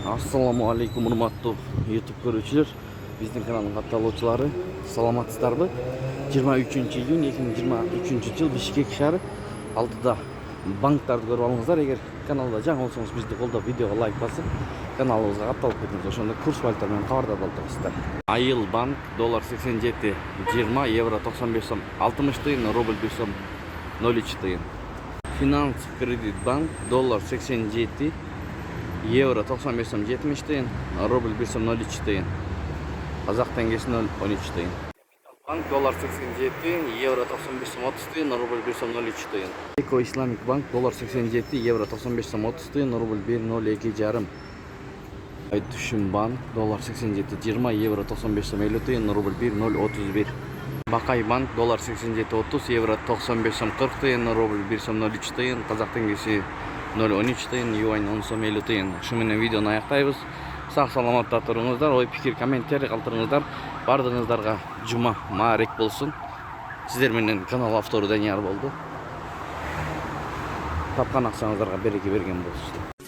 Assalamu alaikum урматтуу YouTube көрүүчүлөр. Биздин каналдын катталуучулары, саламатсыздарбы? 23-июнь 2023 жыл Бишкек шаары 6-да банктарды көрүп алыңыздар. Эгер каналда жаңы болсоңуз бизди колдоп видеого лайк басып, каналыбызга катталып кетиңиз. Ошондо курс валюта менен кабардар болуп турасыздар. Айыл банк доллар 87.20, евро 95 сом 60 тыйын, рубль 1 сом 03 тыйын. Финанс кредит банк доллар 87, евро 95 сом 70 тыйын, рубль 1 сом 03 тыйын. Казак теңгеси 0.13 тыйын. Банк доллар 87, евро 95 сом 30 тыйын, рубль 1 сом 03 тыйын. Эко Исламик банк доллар 87, евро 95 сом 30 тыйын, рубль 1.02 жарым. Айтушум банк доллар 87.20, евро 95 сом 50 тыйын, рубль 1.031. Бакай банк доллар 87.30, евро 95 сом 40 тыйын, рубль 1 сом 03 тыйын, казак теңгеси 0.13 тыйын, юань 10 сом 50 тыйын. Ушу менен видеону аяктайбыз. Сак саламатта туруңуздар, ой пикир, комментарий калтырыңыздар. Бардыгыңыздарга жума маарек болсун. Сиздер менен канал автору Данияр болду. Тапкан акчаңыздарга береке берген болсун.